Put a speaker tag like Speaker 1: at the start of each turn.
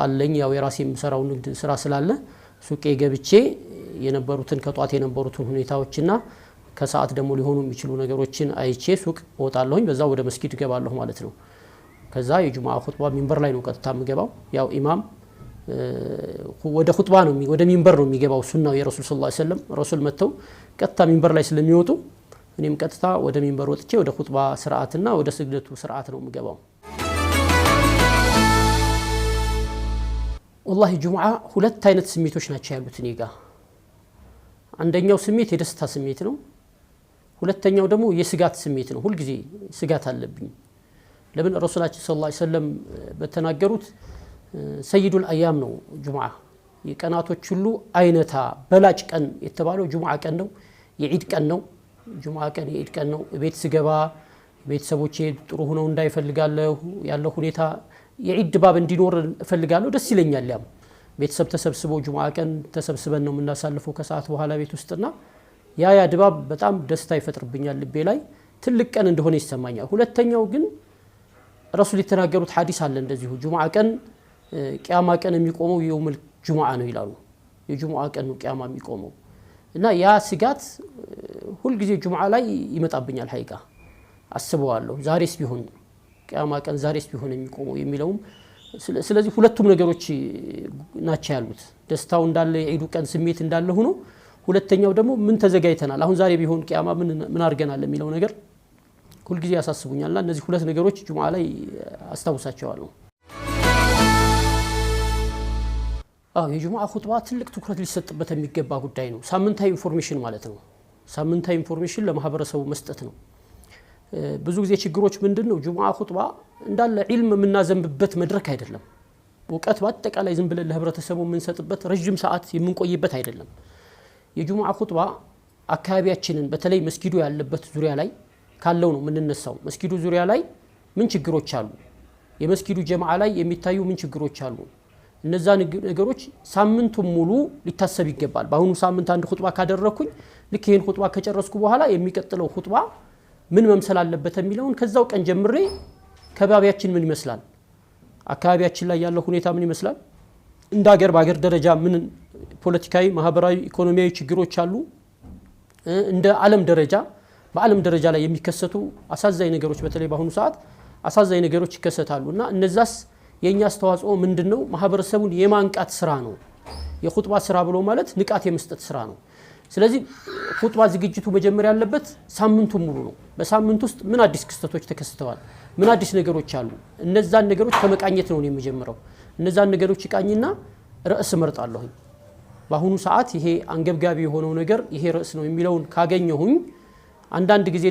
Speaker 1: አለኝ ያው የራሴ የምሰራው ንግድ ስራ ስላለ ሱቄ ገብቼ የነበሩትን ከጧት የነበሩትን ሁኔታዎችና ከሰዓት ደግሞ ሊሆኑ የሚችሉ ነገሮችን አይቼ ሱቅ ወጣለሁኝ በዛው ወደ መስጊድ ገባለሁ ማለት ነው ከዛ የጁማዓ ኹጥባ ሚንበር ላይ ነው ቀጥታ የምገባው ያው ኢማም ወደ ኹጥባ ነው ወደ ሚንበር ነው የሚገባው ሱናው የረሱል ሰለላሁ ዐለይሂ ወሰለም ረሱል መተው ቀጥታ ሚንበር ላይ ስለሚወጡ እኔም ቀጥታ ወደ ሚንበር ወጥቼ ወደ ኹጥባ ስርዓትና ወደ ስግደቱ ስርዓት ነው የምገባው والله ጁሙዓ ሁለት አይነት ስሜቶች ናቸው ያሉት እኔ ጋር አንደኛው ስሜት የደስታ ስሜት ነው ሁለተኛው ደግሞ የስጋት ስሜት ነው ሁሉ ጊዜ ስጋት አለብኝ ለምን ረሱላችን ሰለላሁ ዐለይሂ ወሰለም በተናገሩት ሰይዱል አያም ነው ጁሙዓ የቀናቶች ሁሉ አይነታ በላጭ ቀን የተባለው ጁሙዓ ቀን ነው የዒድ ቀን ነው ጁሙዓ ቀን የዒድ ቀን ነው ቤት ስገባ ቤተሰቦቼ ጥሩ ሆነው እንዳይፈልጋለሁ ያለው ሁኔታ የዒድ ድባብ እንዲኖር እፈልጋለሁ ደስ ይለኛል ያም ቤተሰብ ተሰብስቦ ጁሙዓ ቀን ተሰብስበን ነው የምናሳልፈው ከሰዓት በኋላ ቤት ውስጥና ያ ድባብ በጣም ደስታ ይፈጥርብኛል ልቤ ላይ ትልቅ ቀን እንደሆነ ይሰማኛል ሁለተኛው ግን ረሱል የተናገሩት ሐዲስ አለ እንደዚሁ ጁሙዓ ቀን ቂያማ ቀን የሚቆመው የውመል ጁሙዓ ነው ይላሉ የጁሙዓ ቀን ነው ቂያማ የሚቆመው እና ያ ስጋት ሁሉ ጊዜ ጁሙዓ ላይ ይመጣብኛል ሐቂቃ አስበዋለሁ ዛሬስ ቢሆን ቂያማ ቀን ዛሬስ ቢሆን የሚቆመው የሚለውም ስለዚህ ሁለቱም ነገሮች ናቸው ያሉት ደስታው እንዳለ የዒዱ ቀን ስሜት እንዳለ ሆኖ ሁለተኛው ደግሞ ምን ተዘጋይተናል አሁን ዛሬ ቢሆን ቂያማ ምን አድርገናል የሚለው ነገር ሁሉ ጊዜ ያሳስቡኛልና እነዚህ ሁለት ነገሮች ጁሙዓ ላይ አስተዋውሳቸዋለሁ የጁሙዓ ኹጥባ ትልቅ ትኩረት ሊሰጥበት የሚገባ ጉዳይ ነው ሳምንታዊ ኢንፎርሜሽን ማለት ነው ሳምንታዊ ኢንፎርሜሽን ለማህበረሰቡ መስጠት ነው ብዙ ጊዜ ችግሮች ምንድነው ጁሙዓ ኹጥባ እንዳለ ዒልም የምናዘንብበት መድረክ አይደለም ወቀት በአጠቃላይ ዝም ብለን ለህብረተሰቡ የምንሰጥበት ረጅም ሰዓት የምንቆይበት አይደለም የጁሙዓ ኹጥባ አካባቢያችንን በተለይ መስጊዱ ያለበት ዙሪያ ላይ ካለው ነው የምንነሳው መስጊዱ ዙሪያ ላይ ምን ችግሮች አሉ የመስጊዱ ጀማዓ ላይ የሚታዩ ምን ችግሮች አሉ እነዛ ነገሮች ሳምንቱን ሙሉ ሊታሰብ ይገባል በአሁኑ ሳምንት አንድ ኹጥባ ካደረኩኝ ልክ ይሄን ኹጥባ ከጨረስኩ በኋላ የሚቀጥለው ኹጥባ ምን መምሰል አለበት የሚለውን ከዛው ቀን ጀምሬ ከባቢያችን ምን ይመስላል አካባቢያችን ላይ ያለው ሁኔታ ምን ይመስላል እንደ ሀገር በሀገር ደረጃ ምን ፖለቲካዊ ማህበራዊ ኢኮኖሚያዊ ችግሮች አሉ እንደ ዓለም ደረጃ በዓለም ደረጃ ላይ የሚከሰቱ አሳዛኝ ነገሮች በተለይ በአሁኑ ሰዓት አሳዛኝ ነገሮች ይከሰታሉና እነዛስ የኛ አስተዋጽኦ ምንድነው ማህበረሰቡን የማንቃት ስራ ነው የኹጥባ ስራ ብሎ ማለት ንቃት የመስጠት ስራ ነው ስለዚህ ኹጥባ ዝግጅቱ መጀመሪያ ያለበት ሳምንቱ ሙሉ ነው በሳምንት ውስጥ ምን አዲስ ክስተቶች ተከስተዋል ምን አዲስ ነገሮች አሉ እነዛን ነገሮች ከመቃኘት ነው የሚጀምረው እነዛን ነገሮች ይቃኝና ርዕስ መርጣለሁ በአሁኑ ሰዓት ይሄ አንገብጋቢ የሆነው ነገር ይሄ ርዕስ ነው የሚለውን ካገኘሁኝ አንዳንድ ጊዜ